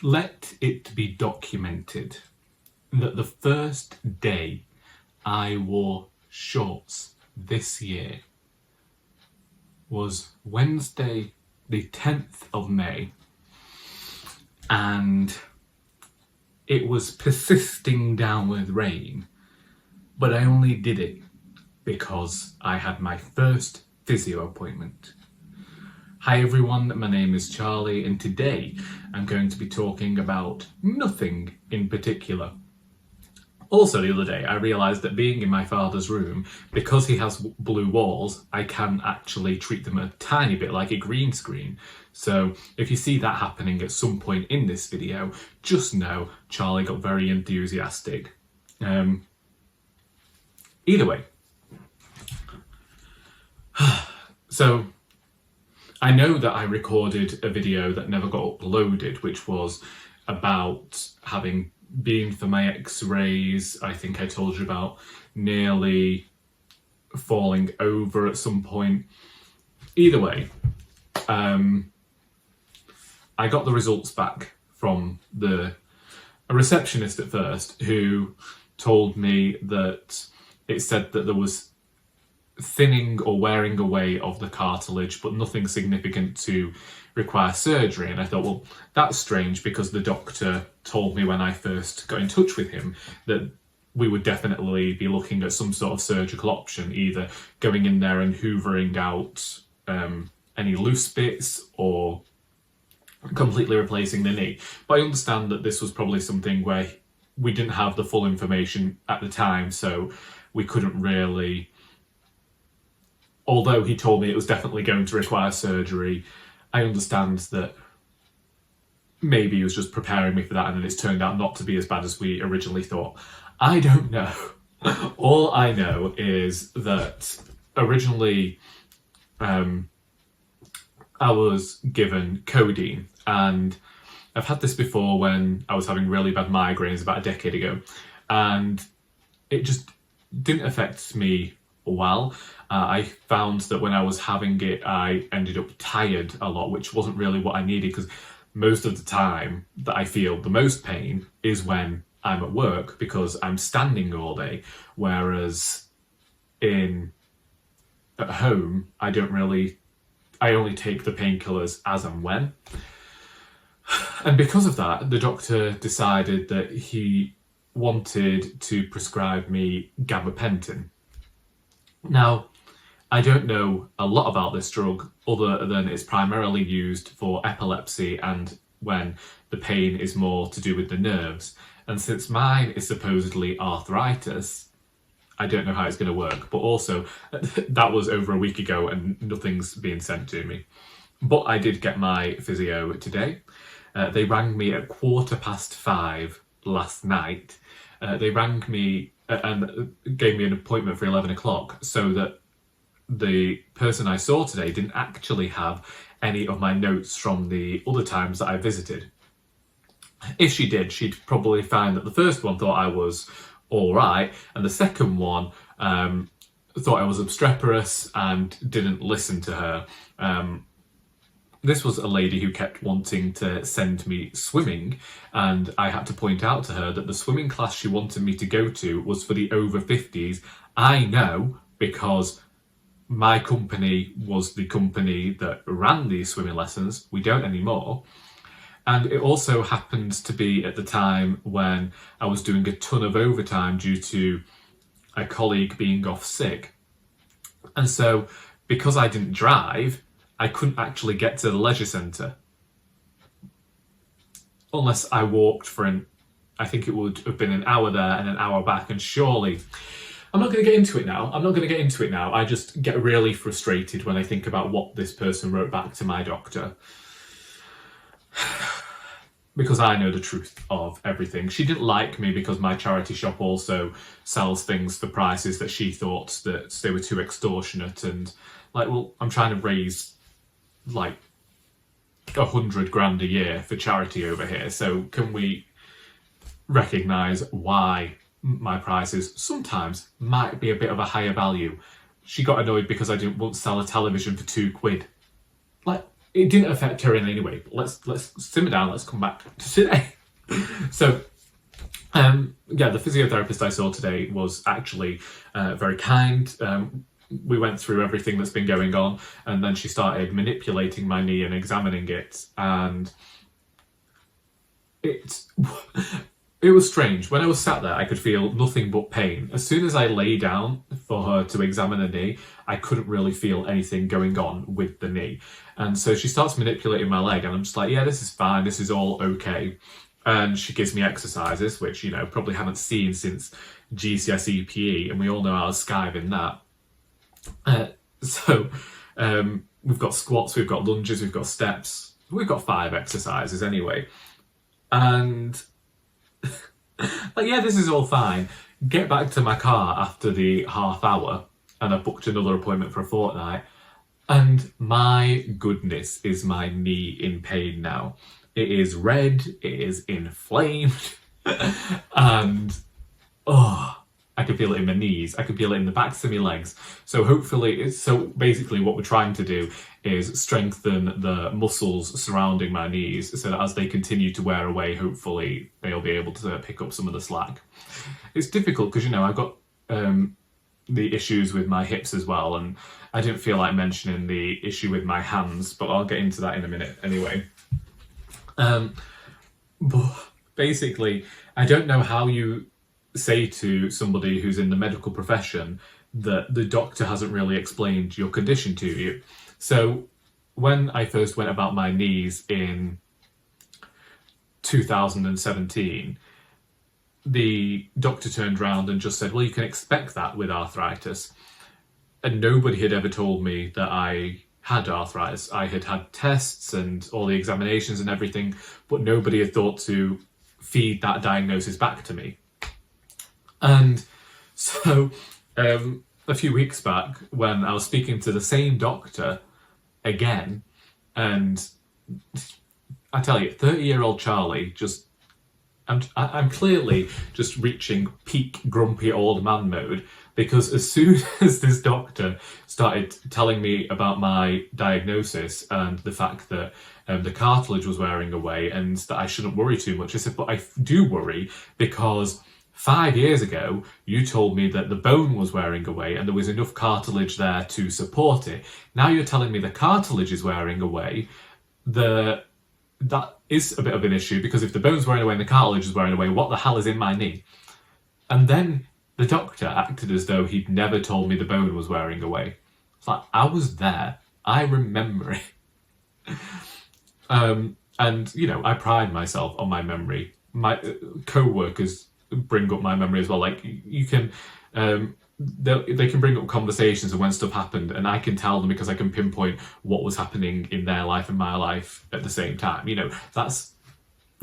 let it be documented that the first day I wore shorts this year was Wednesday the 10th of May, and it was persisting downward rain, but I only did it because I had my first physio appointment. Hi everyone, my name is Charlie, and today I'm going to be talking about nothing in particular. Also, the other day I realised that being in my father's room, because he has blue walls, I can actually treat them a tiny bit like a green screen. So if you see that happening at some point in this video, just know Charlie got very enthusiastic. Either way. So I know that I recorded a video that never got uploaded, which was about having been for my x-rays. I think I told you about nearly falling over at some point. Either way, I got the results back from a receptionist at first, who told me that it said that there was thinning or wearing away of the cartilage, but nothing significant to require surgery. And I thought, well, that's strange, because the doctor told me when I first got in touch with him that we would definitely be looking at some sort of surgical option, either going in there and hoovering out any loose bits or completely replacing the knee. But I understand that this was probably something where we didn't have the full information at the time, so we couldn't really, although he told me it was definitely going to require surgery, I understand that maybe he was just preparing me for that, and then it's turned out not to be as bad as we originally thought. I don't know. All I know is that originally I was given codeine, and I've had this before when I was having really bad migraines about a decade ago, and it just didn't affect me well. I found that when I was having it, I ended up tired a lot, which wasn't really what I needed, because most of the time that I feel the most pain is when I'm at work, because I'm standing all day, whereas at home, I only take the painkillers as and when. And because of that, the doctor decided that he wanted to prescribe me gabapentin. Now, I don't know a lot about this drug, other than it's primarily used for epilepsy and when the pain is more to do with the nerves. And since mine is supposedly arthritis, I don't know how it's going to work. But also, that was over a week ago and nothing's being sent to me. But I did get my physio today. They rang me at 5:15 last night. They rang me and gave me an appointment for 11 o'clock, so that the person I saw today didn't actually have any of my notes from the other times that I visited. If she did, she'd probably find that the first one thought I was all right, and the second one thought I was obstreperous and didn't listen to her. This was a lady who kept wanting to send me swimming, and I had to point out to her that the swimming class she wanted me to go to was for the over 50s. I know, because my company was the company that ran these swimming lessons. We don't anymore. And it also happened to be at the time when I was doing a ton of overtime due to a colleague being off sick. And so, because I didn't drive, I couldn't actually get to the leisure centre. Unless I walked I think it would have been an hour there and an hour back, and surely, I'm not going to get into it now. I just get really frustrated when I think about what this person wrote back to my doctor. Because I know the truth of everything. She didn't like me because my charity shop also sells things for prices that she thought that they were too extortionate, and well, I'm trying to raise 100 grand a year for charity over here, so can we recognise why my prices sometimes might be a bit of a higher value? She got annoyed because I didn't want to sell a television for £2. it didn't affect her in any way. But let's simmer down. Let's come back to today. So, yeah, the physiotherapist I saw today was actually very kind. We went through everything that's been going on, and then she started manipulating my knee and examining it, and it was strange. When I was sat there, I could feel nothing but pain. As soon as I lay down for her to examine the knee, I couldn't really feel anything going on with the knee. And so she starts manipulating my leg, and I'm just like, yeah, this is fine, this is all okay. And she gives me exercises, which, you know, probably haven't seen since GCSE PE, and we all know I was skiving that. So we've got squats, we've got lunges, we've got steps. We've got 5 exercises anyway. And like, yeah, this is all fine. Get back to my car after the half hour, and I booked another appointment for a fortnight. And my goodness, is my knee in pain now. It is red, it is inflamed, and I can feel it in my knees, I can feel it in the backs of my legs. So hopefully, so basically what we're trying to do is strengthen the muscles surrounding my knees so that as they continue to wear away, hopefully they'll be able to pick up some of the slack. It's difficult because, you know, I've got the issues with my hips as well, and I didn't feel like mentioning the issue with my hands, but I'll get into that in a minute anyway. But basically, I don't know how you say to somebody who's in the medical profession that the doctor hasn't really explained your condition to you. So when I first went about my knees in 2017, the doctor turned around and just said, well, you can expect that with arthritis. And nobody had ever told me that I had arthritis. I had had tests and all the examinations and everything, but nobody had thought to feed that diagnosis back to me. And so a few weeks back, when I was speaking to the same doctor again, and I tell you, 30-year-old Charlie, just I'm clearly just reaching peak grumpy old man mode, because as soon as this doctor started telling me about my diagnosis and the fact that the cartilage was wearing away and that I shouldn't worry too much, I said, but I do worry because 5 years ago, you told me that the bone was wearing away and there was enough cartilage there to support it. Now you're telling me the cartilage is wearing away. That is a bit of an issue, because if the bone's wearing away and the cartilage is wearing away, what the hell is in my knee? And then the doctor acted as though he'd never told me the bone was wearing away. It's like, I was there. I remember it. And, you know, I pride myself on my memory. My co-workers bring up my memory as well. Like, you can, they can bring up conversations and when stuff happened, and I can tell them because I can pinpoint what was happening in their life and my life at the same time. You know, that's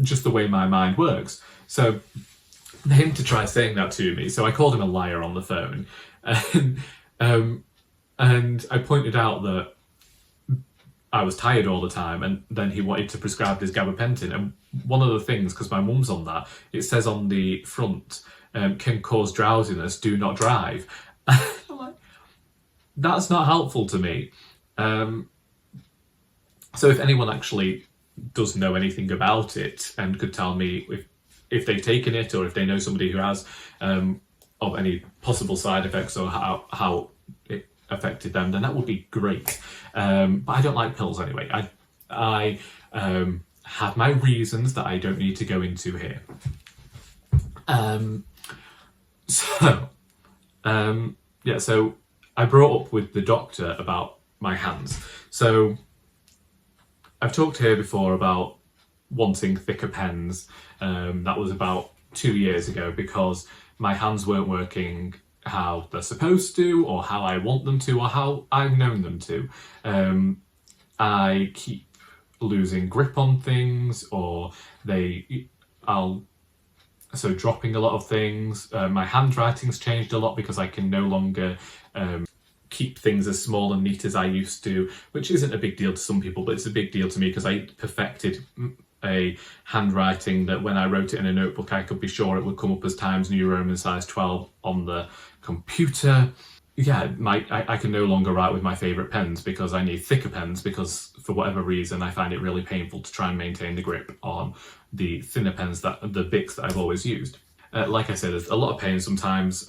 just the way my mind works. So for him to try saying that to me, so I called him a liar on the phone, and I pointed out that I was tired all the time, and then he wanted to prescribe this gabapentin. And one of the things, because my mum's on that, it says on the front, can cause drowsiness, do not drive. I'm like, that's not helpful to me. So if anyone actually does know anything about it and could tell me if they've taken it, or if they know somebody who has, of any possible side effects or how it affected them, then that would be great. But I don't like pills anyway. I have my reasons that I don't need to go into here. So I brought up with the doctor about my hands. So I've talked here before about wanting thicker pens. That was about 2 years ago, because my hands weren't working how they're supposed to, or how I want them to, or how I've known them to. I keep losing grip on things, or dropping a lot of things. My handwriting's changed a lot because I can no longer keep things as small and neat as I used to, which isn't a big deal to some people, but it's a big deal to me because I perfected a handwriting that when I wrote it in a notebook, I could be sure it would come up as Times New Roman size 12 on the computer. yeah, I can no longer write with my favourite pens because I need thicker pens, because for whatever reason I find it really painful to try and maintain the grip on the thinner pens, that the Bics that I've always used. Like I said, there's a lot of pain sometimes.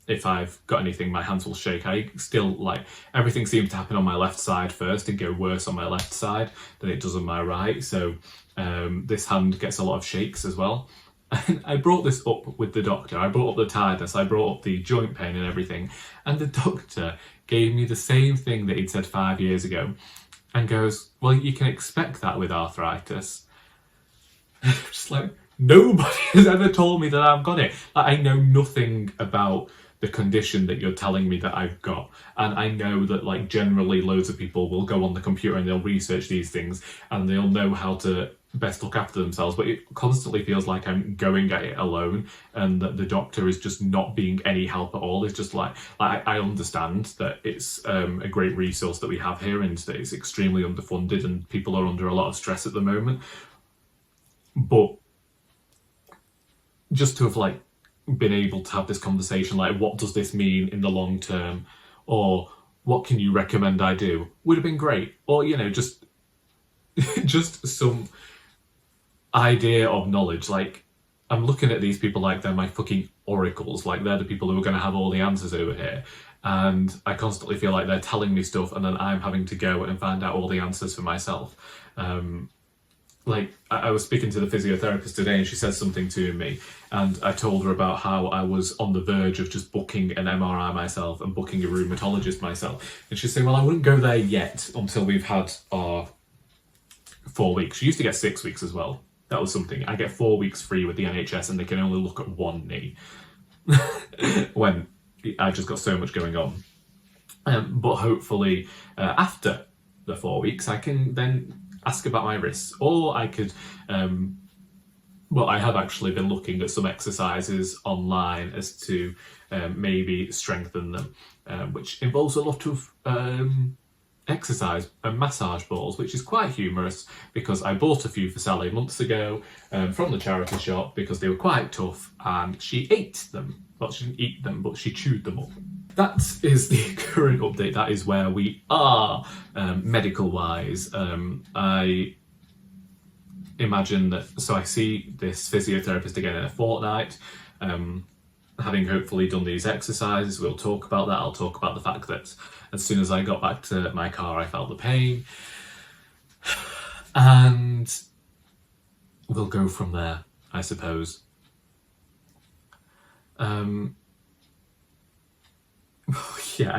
If I've got anything, my hands will shake. I still, like, everything seems to happen on my left side first and go worse on my left side than it does on my right. So this hand gets a lot of shakes as well. And I brought this up with the doctor. I brought up the tiredness, I brought up the joint pain and everything. And the doctor gave me the same thing that he'd said 5 years ago and goes, well, you can expect that with arthritis. Just like, nobody has ever told me that I've got it. Like, I know nothing about the condition that you're telling me that I've got. And I know that, like, generally loads of people will go on the computer and they'll research these things and they'll know how to best look after themselves, but it constantly feels like I'm going at it alone and that the doctor is just not being any help at all. It's just like I understand that it's a great resource that we have here and that it's extremely underfunded and people are under a lot of stress at the moment, but just to have, like, been able to have this conversation, like, what does this mean in the long term, or what can you recommend I do, would have been great. Or, you know, just some idea of knowledge. Like, I'm looking at these people like they're my fucking oracles, like they're the people who are going to have all the answers over here, and I constantly feel like they're telling me stuff and then I'm having to go and find out all the answers for myself. Like, I was speaking to the physiotherapist today and she said something to me, and I told her about how I was on the verge of just booking an MRI myself and booking a rheumatologist myself, and she's saying, well, I wouldn't go there yet until we've had our 4 weeks. She used to get 6 weeks as well. That was something. I get 4 weeks free with the NHS and they can only look at one knee when I've just got so much going on. But hopefully after the 4 weeks I can then ask about my wrists, or I could well, I have actually been looking at some exercises online as to maybe strengthen them, which involves a lot of exercise and massage balls, which is quite humorous because I bought a few for Salley months ago from the charity shop because they were quite tough and she ate them. Well, she didn't eat them, but she chewed them up. That is the current update. That is where we are medical-wise. I imagine that, so I see this physiotherapist again in a fortnight. Having hopefully done these exercises, we'll talk about that. I'll talk about the fact that as soon as I got back to my car, I felt the pain. And we'll go from there, I suppose. Yeah,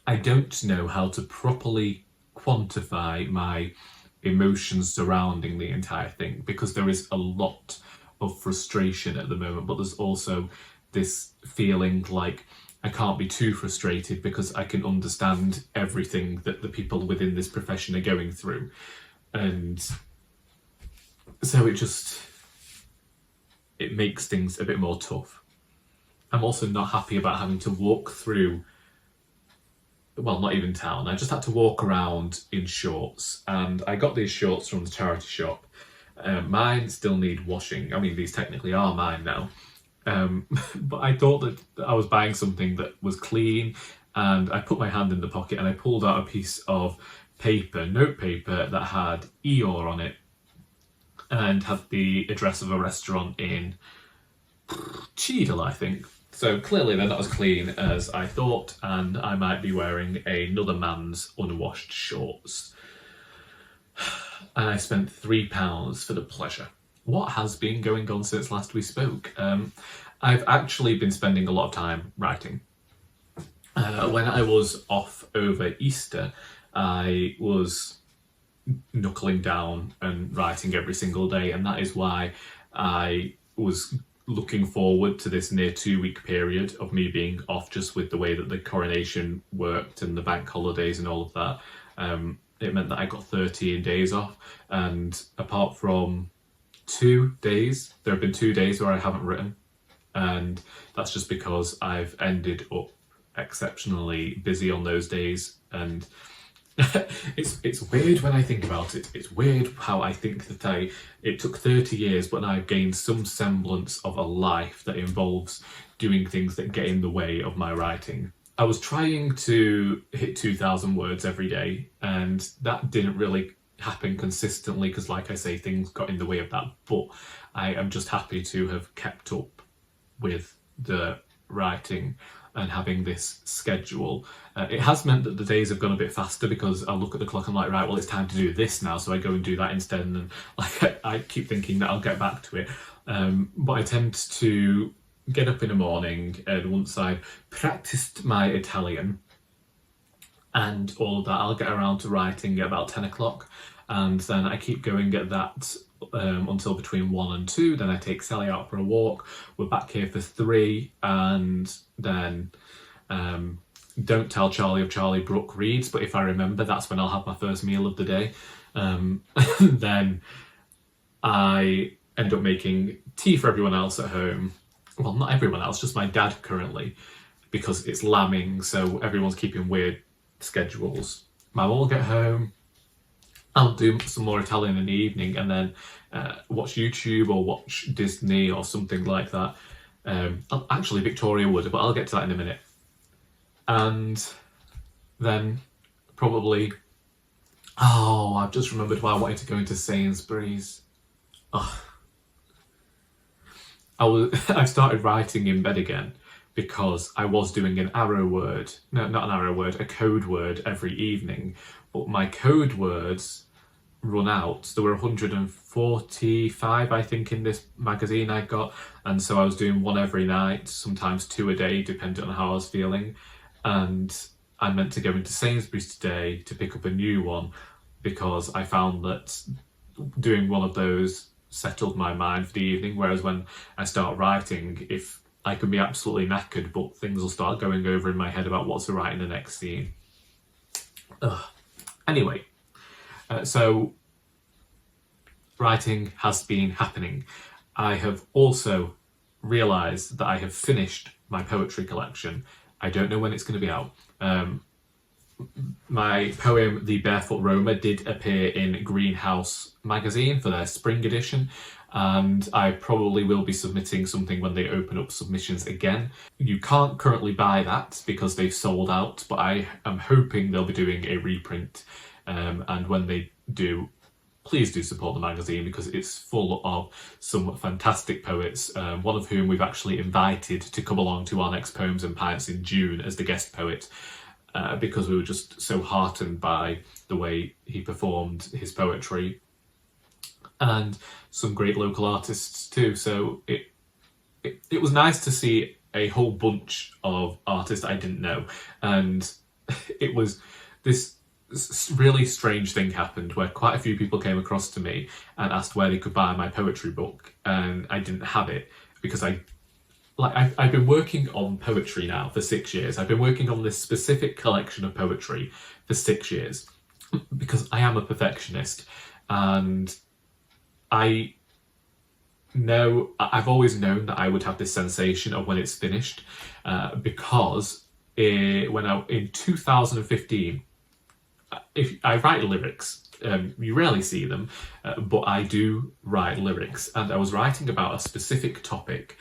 I don't know how to properly quantify my emotions surrounding the entire thing, because there is a lot of frustration at the moment, but there's also this feeling like I can't be too frustrated because I can understand everything that the people within this profession are going through. And so it makes things a bit more tough. I'm also not happy about having to walk through, well, not even town. I just had to walk around in shorts, and I got these shorts from the charity shop. Mine still need washing. I mean, these technically are mine now. But I thought that I was buying something that was clean, and I put my hand in the pocket and I pulled out a piece of paper, notepaper, that had Eeyore on it and had the address of a restaurant in Cheadle, I think. So clearly they're not as clean as I thought, and I might be wearing another man's unwashed shorts. And I spent £3 for the pleasure. What has been going on since last we spoke? I've actually been spending a lot of time writing. When I was off over Easter, I was knuckling down and writing every single day, and that is why I was looking forward to this near 2 week period of me being off, just with the way that the coronation worked and the bank holidays and all of that. It meant that I got 13 days off, and apart from 2 days, there have been 2 days where I haven't written, and that's just because I've ended up exceptionally busy on those days, and It's weird when I think about it. It's weird how I think that it took 30 years, but now I've gained some semblance of a life that involves doing things that get in the way of my writing. I was trying to hit 2,000 words every day, and that didn't really happen consistently because, like I say, things got in the way of that. But I am just happy to have kept up with the writing and having this schedule. It has meant that the days have gone a bit faster because I look at the clock and I'm like, right, well, it's time to do this now, so I go and do that instead, and like I keep thinking that I'll get back to it. But I tend to get up in the morning, and once I've practiced my Italian and all of that, I'll get around to writing at about 10 o'clock, and then I keep going at that until between 1 and 2. Then I take Salley out for a walk. We're back here for 3, and then don't tell Charlie of Charlie Brooke reads, but if I remember, that's when I'll have my first meal of the day. Then I end up making tea for everyone else at home. Well, not everyone else, just my dad currently, because it's lambing, so everyone's keeping weird schedules. My mum will get home, I'll do some more Italian in the evening, and then watch YouTube or watch Disney or something like that. Actually, Victoria would, but I'll get to that in a minute. And then probably... Oh, I've just remembered why I wanted to go into Sainsbury's. Oh. I've started writing in bed again because I was doing an arrow word. No, not an arrow word, a code word every evening. But my code words run out. There were 145, I think, in this magazine I got. And so I was doing one every night, sometimes 2 a day, depending on how I was feeling. And I meant to go into Sainsbury's today to pick up a new one because I found that doing one of those settled my mind for the evening, whereas when I start writing, if I can be absolutely knackered, but things will start going over in my head about what's to write in the next scene. Anyway, so writing has been happening. I have also realised that I have finished my poetry collection. I don't know when it's going to be out. My poem, The Barefoot Roamer, did appear in Greenhouse magazine for their spring edition, and I probably will be submitting something when they open up submissions again. You can't currently buy that because they've sold out, but I am hoping they'll be doing a reprint, and when they do, please do support the magazine because it's full of some fantastic poets, one of whom we've actually invited to come along to our next Poems and Pints in June as the guest poet. Because we were just so heartened by the way he performed his poetry, and some great local artists too. So it was nice to see a whole bunch of artists I didn't know, and it was this really strange thing happened where quite a few people came across to me and asked where they could buy my poetry book, and I didn't have it because I've been working on poetry now for 6 years. I've been working on this specific collection of poetry for 6 years because I am a perfectionist, and I've always known that I would have this sensation of when it's finished, because in 2015, if I write lyrics, you rarely see them, but I do write lyrics, and I was writing about a specific topic.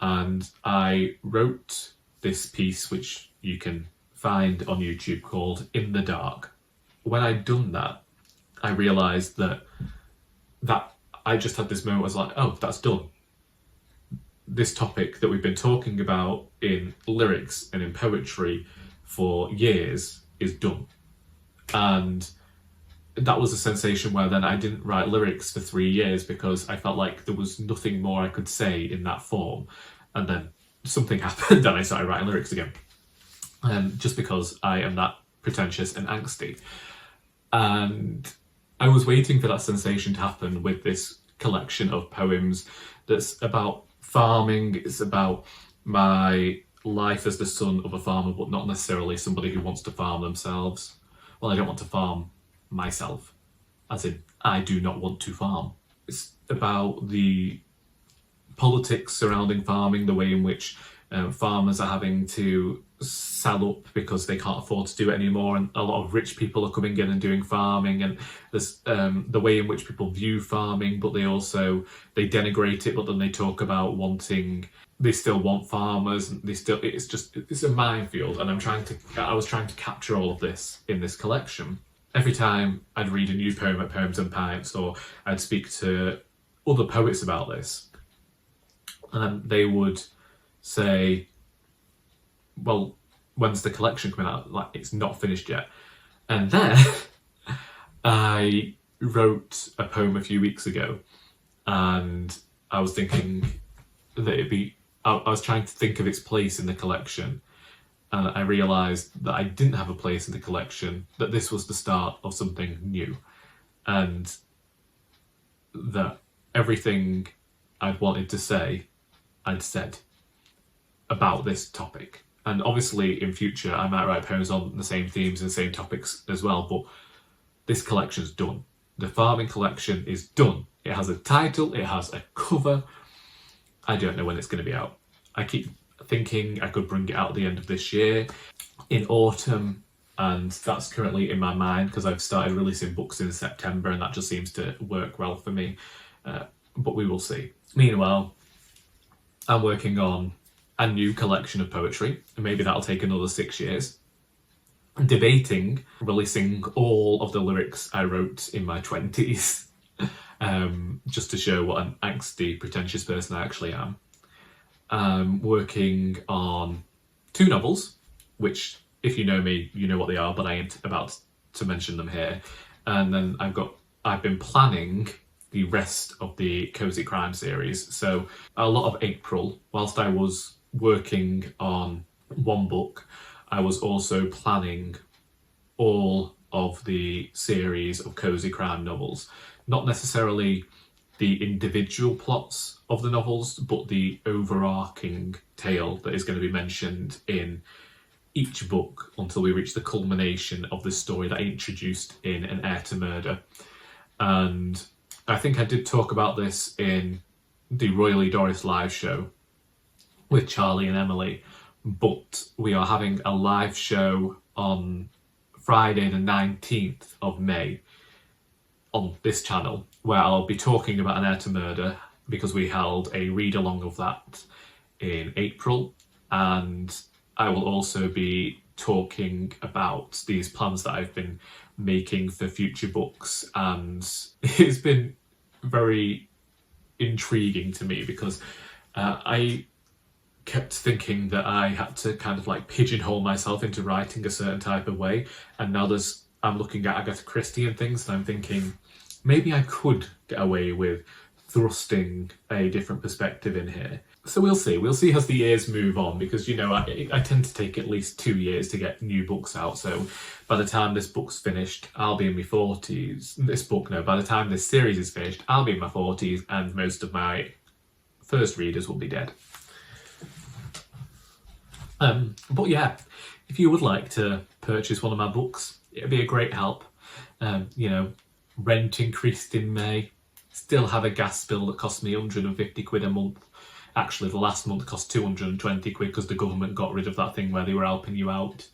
And I wrote this piece, which you can find on YouTube, called In the Dark. When I'd done that, I realised that I just had this moment where I was like, oh, that's done. This topic that we've been talking about in lyrics and in poetry for years is done. And that was a sensation where then I didn't write lyrics for 3 years because I felt like there was nothing more I could say in that form. And then something happened and I started writing lyrics again. Just because I am that pretentious and angsty. And I was waiting for that sensation to happen with this collection of poems that's about farming. It's about my life as the son of a farmer, but not necessarily somebody who wants to farm themselves. Well, I don't want to farm myself, as in I do not want to farm. It's about the politics surrounding farming, the way in which Farmers are having to sell up because they can't afford to do it anymore, and a lot of rich people are coming in and doing farming, and there's the way in which people view farming, but they denigrate it, but then they talk about they still want farmers, and it's a minefield, and I was trying to capture all of this in this collection. Every time I'd read a new poem at Poems and Pints, or I'd speak to other poets about this, and they would say, well, when's the collection coming out? Like, it's not finished yet. And then I wrote a poem a few weeks ago, and I was thinking that I was trying to think of its place in the collection, and I realised that I didn't have a place in the collection, that this was the start of something new, and that everything I'd wanted to say, I'd said about this topic. And obviously in future I might write poems on the same themes and same topics as well, but this collection's done. The farming collection is done. It has a title, it has a cover. I don't know when it's going to be out. I keep thinking I could bring it out at the end of this year, in autumn, and that's currently in my mind because I've started releasing books in September, and that just seems to work well for me, but we will see. Meanwhile, I'm working on a new collection of poetry, and maybe that'll take another 6 years. I'm debating releasing all of the lyrics I wrote in my 20s, just to show what an angsty, pretentious person I actually am. I'm working on 2 novels, which, if you know me, you know what they are, but I ain't about to mention them here. And then I've been planning the rest of the Cozy Crime series. So a lot of April, whilst I was working on one book, I was also planning all of the series of Cozy Crime novels. Not necessarily the individual plots of the novels, but the overarching tale that is going to be mentioned in each book until we reach the culmination of the story that I introduced in An Heir to Murder. And I think I did talk about this in the Royally Doris live show with Charlie and Emily, but we are having a live show on Friday the 19th of May on this channel, where I'll be talking about An Heir to Murder, because we held a read-along of that in April, and I will also be talking about these plans that I've been making for future books, and it's been very intriguing to me because I kept thinking that I had to kind of like pigeonhole myself into writing a certain type of way, and now I'm looking at Agatha Christie and things, and I'm thinking maybe I could get away with thrusting a different perspective in here. So we'll see as the years move on, because, you know, I tend to take at least 2 years to get new books out, so by the time this book's finished, I'll be in my 40s. By the time this series is finished, I'll be in my 40s, and most of my first readers will be dead. But yeah, if you would like to purchase one of my books, it'd be a great help. You know, rent increased in May, still have a gas bill that cost me 150 quid a month. Actually, the last month cost 220 quid because the government got rid of that thing where they were helping you out.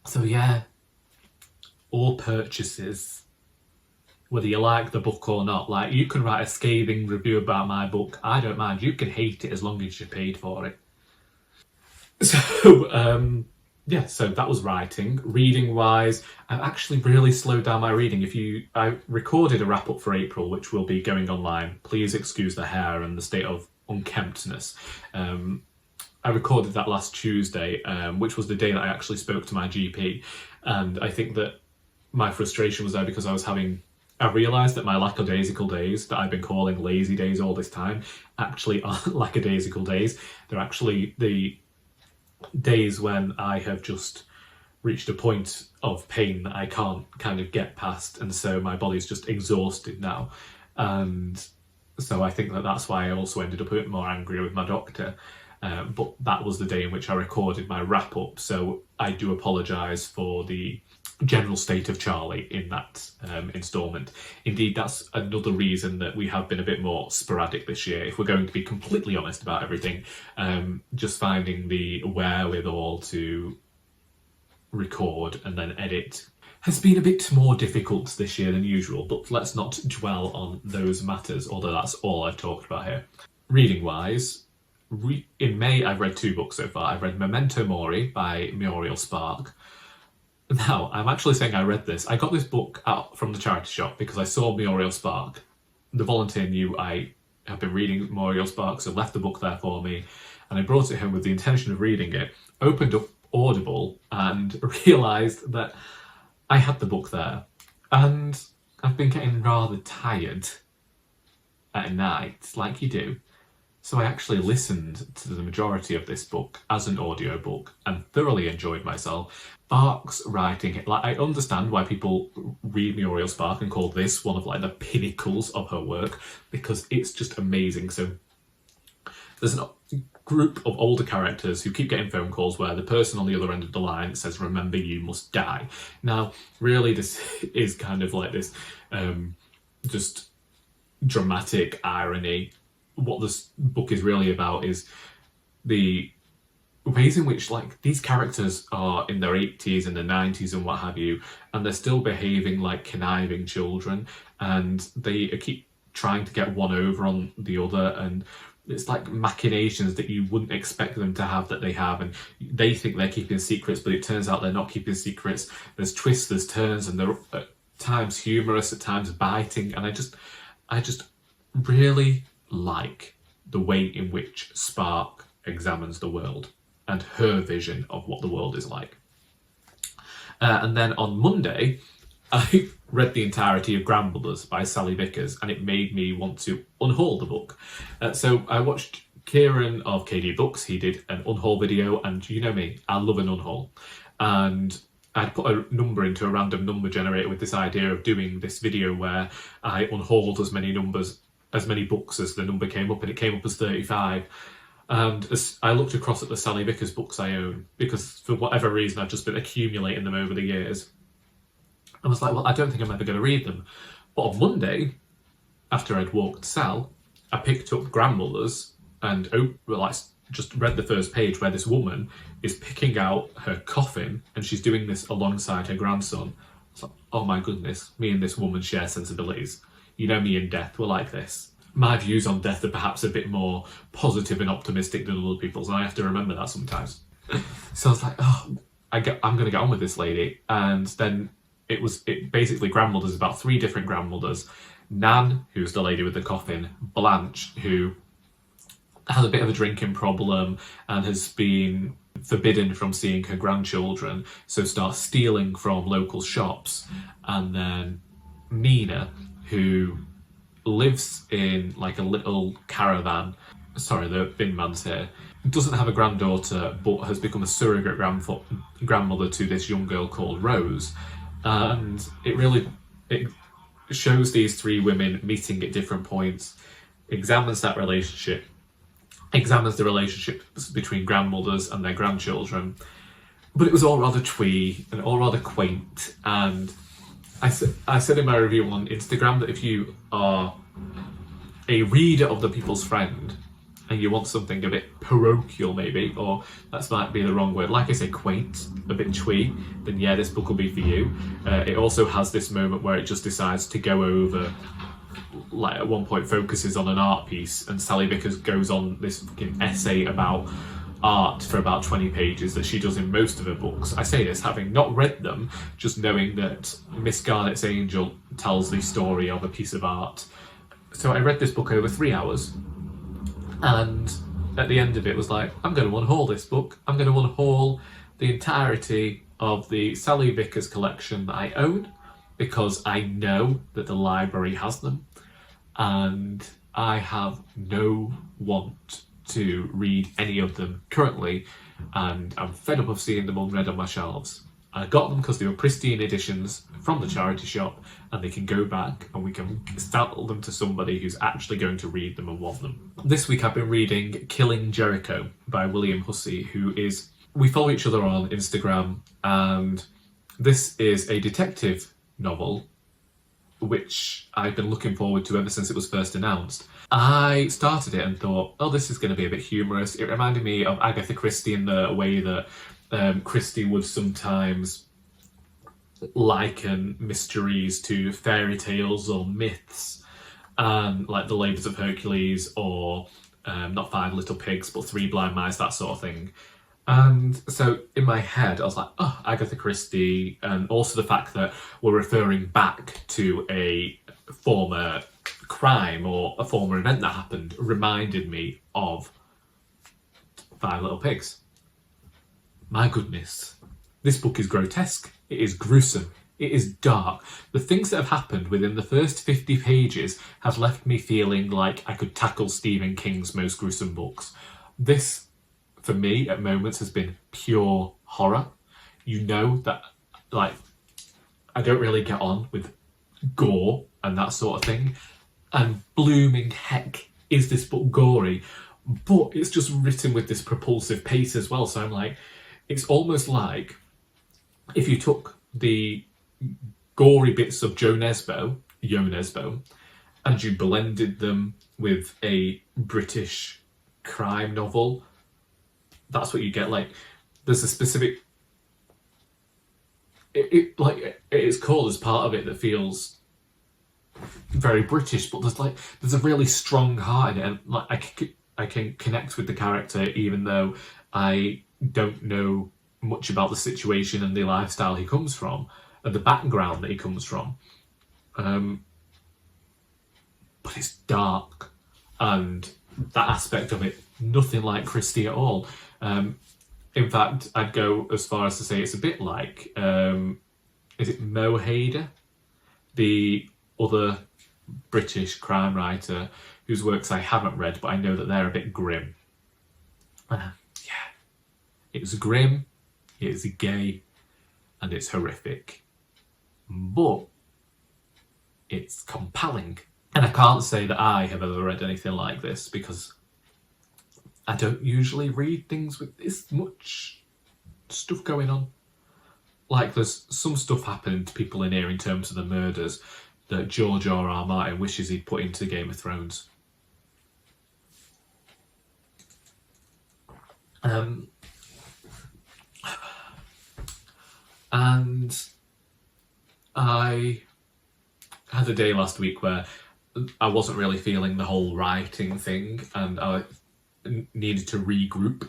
So yeah, all purchases, whether you like the book or not. Like, you can write a scathing review about my book, I don't mind. You can hate it as long as you paid for it. So yeah, so that was writing. Reading wise, I've actually really slowed down my reading. I recorded a wrap up for April, which will be going online. Please excuse the hair and the state of unkemptness. I recorded that last Tuesday, which was the day that I actually spoke to my GP. And I think that my frustration was there because I realised that my lackadaisical days that I've been calling lazy days all this time actually aren't lackadaisical days. They're actually the days when I have just reached a point of pain that I can't kind of get past, and so my body's just exhausted now. And so I think that that's why I also ended up a bit more angry with my doctor. But that was the day in which I recorded my wrap up, so I do apologise for the general state of Charlie in that instalment. Indeed, that's another reason that we have been a bit more sporadic this year, if we're going to be completely honest about everything. Just finding the wherewithal to record and then edit has been a bit more difficult this year than usual, but let's not dwell on those matters, although that's all I've talked about here. Reading wise, in May I've read 2 books so far. I've read Memento Mori by Muriel. Now, I'm actually saying I read this. I got this book out from the charity shop because I saw Muriel. The volunteer knew I have been reading Muriel, so left the book there for me, and I brought it home with the intention of reading it, opened up Audible and realised that I had the book there, and I've been getting rather tired at night, like you do. So I actually listened to the majority of this book as an audiobook and thoroughly enjoyed myself. Spark's writing, like, I understand why people read Muriel Spark and call this one of like the pinnacles of her work, because it's just amazing. So there's a group of older characters who keep getting phone calls where the person on the other end of the line says, "Remember, you must die." Now, really, this is kind of like this just dramatic irony. What this book is really about is the ways in which, like, these characters are in their 80s and their 90s and what have you, and they're still behaving like conniving children, and they keep trying to get one over on the other, and it's like machinations that you wouldn't expect them to have that they have, and they think they're keeping secrets, but it turns out they're not keeping secrets. There's twists, there's turns, and they're at times humorous, at times biting, and I just really like the way in which Spark examines the world and her vision of what the world is like. And then on Monday, I read the entirety of Grandmothers by Salley Vickers, and it made me want to unhaul the book. So I watched Kieran of KD Books. He did an unhaul video, and you know me, I love an unhaul. And I'd put a number into a random number generator with this idea of doing this video where I unhauled as many books as the number came up, and it came up as 35. And as I looked across at the Salley Vickers books I own, because for whatever reason I've just been accumulating them over the years, I was like, well, I don't think I'm ever going to read them. But on Monday, after I'd walked Sal, I picked up Grandmothers and just read the first page where this woman is picking out her coffin, and she's doing this alongside her grandson. It's like, oh my goodness, me and this woman share sensibilities. You know, me and death, we're like this. My views on death are perhaps a bit more positive and optimistic than other people's, and I have to remember that sometimes. So I was like, oh, I'm going to get on with this lady. And then it basically Grandmothers, about 3 different grandmothers. Nan, who's the lady with the coffin. Blanche, who has a bit of a drinking problem and has been forbidden from seeing her grandchildren, so starts stealing from local shops. And then Mina, who lives in like a little caravan. Sorry, the bin man's here. Doesn't have a granddaughter, but has become a surrogate grandmother to this young girl called Rose. And it shows these 3 women meeting at different points, examines that relationship, examines the relationship between grandmothers and their grandchildren. But it was all rather twee and all rather quaint, and I said in my review on Instagram that if you are a reader of The People's Friend and you want something a bit parochial maybe, or that might be the wrong word, like I say, quaint, a bit twee, then yeah, this book will be for you. It also has this moment where it just decides to go over, like at one point focuses on an art piece, and Salley Vickers goes on this fucking essay about art for about 20 pages that she does in most of her books. I say this having not read them, just knowing that Miss Garnet's Angel tells the story of a piece of art. So I read this book over 3 hours, and at the end of it was like, I'm going to unhaul this book. I'm going to unhaul the entirety of the Salley Vickers collection that I own, because I know that the library has them, and I have no want to read any of them currently, and I'm fed up of seeing them unread on my shelves. I got them because they were pristine editions from the charity shop, and they can go back and we can sell them to somebody who's actually going to read them and want them. This week I've been reading Killing Jericho by William Hussey, we follow each other on Instagram, and This is a detective novel, which I've been looking forward to ever since it was first announced. I started it and thought, oh, this is going to be a bit humorous. It reminded me of Agatha Christie in the way that Christie would sometimes liken mysteries to fairy tales or myths, like The Labours of Hercules or not Five Little Pigs, but Three Blind Mice, that sort of thing. And so in my head, I was like, oh, Agatha Christie, and also the fact that we're referring back to a former crime or a former event that happened reminded me of Five Little Pigs. My goodness, this book is grotesque, it is gruesome, it is dark. The things that have happened within the first 50 pages have left me feeling like I could tackle Stephen King's most gruesome books. This, for me, at moments, has been pure horror. You know that, like, I don't really get on with gore and that sort of thing. And blooming heck, is this book gory? But it's just written with this propulsive pace as well. So I'm like, it's almost like if you took the gory bits of Yo Nesbo, and you blended them with a British crime novel, that's what you get. Like, there's a specific, it is called as part of it that feels very British, but there's a really strong heart in it, and like I can connect with the character even though I don't know much about the situation and the lifestyle he comes from and the background that he comes from. But it's dark, and that aspect of it, nothing like Christie at all. In fact, I'd go as far as to say it's a bit like, is it Mo Hader? The other British crime writer whose works I haven't read, but I know that they're a bit grim. It's grim, it's gay, and it's horrific. But it's compelling. And I can't say that I have ever read anything like this because I don't usually read things with this much stuff going on. Like, there's some stuff happening to people in here in terms of the murders that George R.R. Martin wishes he'd put into Game of Thrones. And I had a day last week where I wasn't really feeling the whole writing thing and I needed to regroup.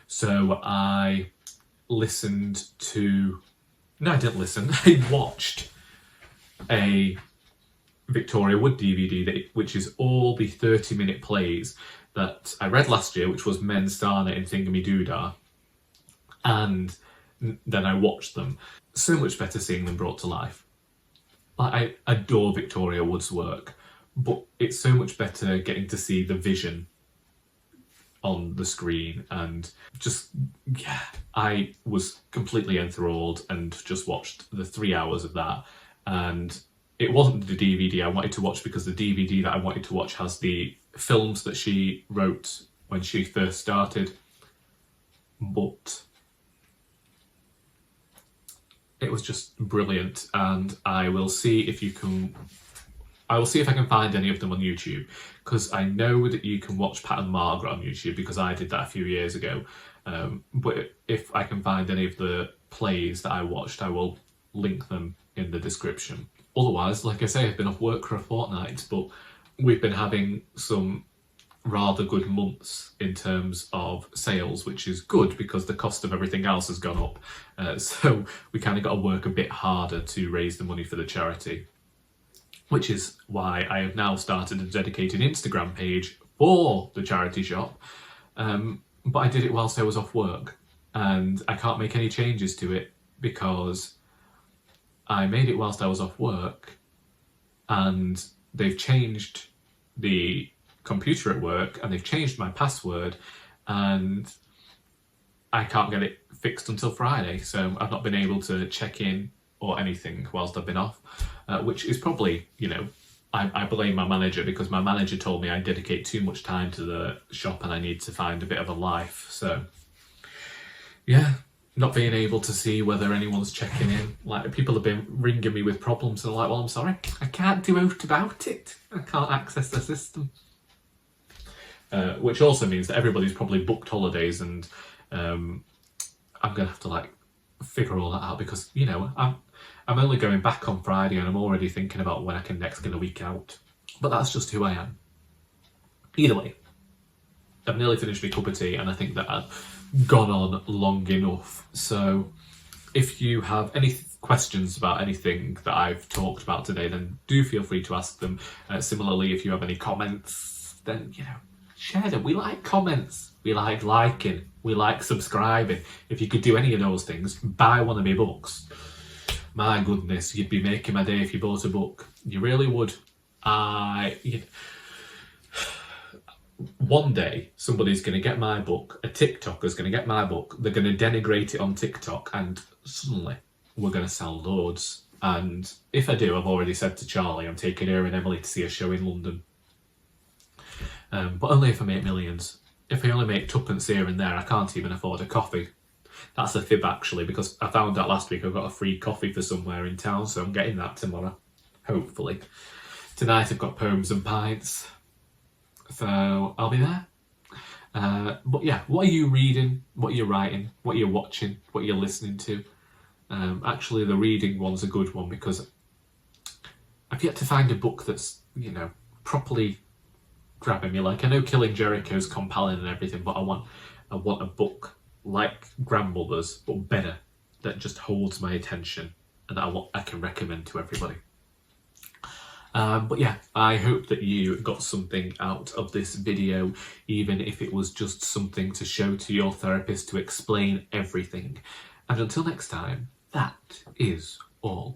So I listened to... No, I didn't listen. I watched a Victoria Wood DVD, which is all the 30-minute plays that I read last year, which was Men Starner in Thingamy Doodah. And then I watched them. So much better seeing them brought to life. I adore Victoria Wood's work, but it's so much better getting to see the vision on the screen, and just, yeah, I was completely enthralled and just watched the 3 hours of that. And it wasn't the DVD I wanted to watch because the DVD that I wanted to watch has the films that she wrote when she first started, but it was just brilliant. And I will see if I can find any of them on YouTube, because I know that you can watch Pat and Margaret on YouTube because I did that a few years ago. But if I can find any of the plays that I watched, I will link them in the description. Otherwise, like I say, I've been off work for a fortnight, but we've been having some rather good months in terms of sales, which is good because the cost of everything else has gone up. So we kind of got to work a bit harder to raise the money for the charity, which is why I have now started a dedicated Instagram page for the charity shop. But I did it whilst I was off work, and I can't make any changes to it because I made it whilst I was off work, and they've changed the computer at work and they've changed my password, and I can't get it fixed until Friday. So I've not been able to check in or anything whilst I've been off, which is probably, I blame my manager, because my manager told me I dedicate too much time to the shop and I need to find a bit of a life. So yeah, not being able to see whether anyone's checking in. Like, people have been ringing me with problems and I'm like, well, I'm sorry, I can't do out about it. I can't access the system. Which also means that everybody's probably booked holidays, and I'm going to have to like figure all that out, because, you know, I'm only going back on Friday and I'm already thinking about when I can next get a week out. But that's just who I am. Either way, I've nearly finished my cup of tea and I think that I've gone on long enough. So if you have any questions about anything that I've talked about today, then do feel free to ask them. Similarly, if you have any comments, then, you know, share them. We like comments, we like liking, we like subscribing. If you could do any of those things, buy one of my books. My goodness, you'd be making my day if you bought a book. You really would. One day, somebody's going to get my book, a TikToker's going to get my book, they're going to denigrate it on TikTok, and suddenly we're going to sell loads. And if I do, I've already said to Charlie, I'm taking her and Emily to see a show in London. But only if I make millions. If I only make tuppence here and there, I can't even afford a coffee. That's a fib, actually, because I found out last week I got a free coffee for somewhere in town, so I'm getting that tomorrow, hopefully. Tonight I've got Poems and Pints, so I'll be there. But yeah, what are you reading? What are you writing? What are you watching? What are you listening to? Actually, the reading one's a good one, because I've yet to find a book that's, you know, properly grabbing me. Like, I know Killing Jericho's compelling and everything, but I want a book like Grandmother's, but better, that just holds my attention and that I can recommend to everybody. But yeah, I hope that you got something out of this video, even if it was just something to show to your therapist to explain everything. And until next time, that is all.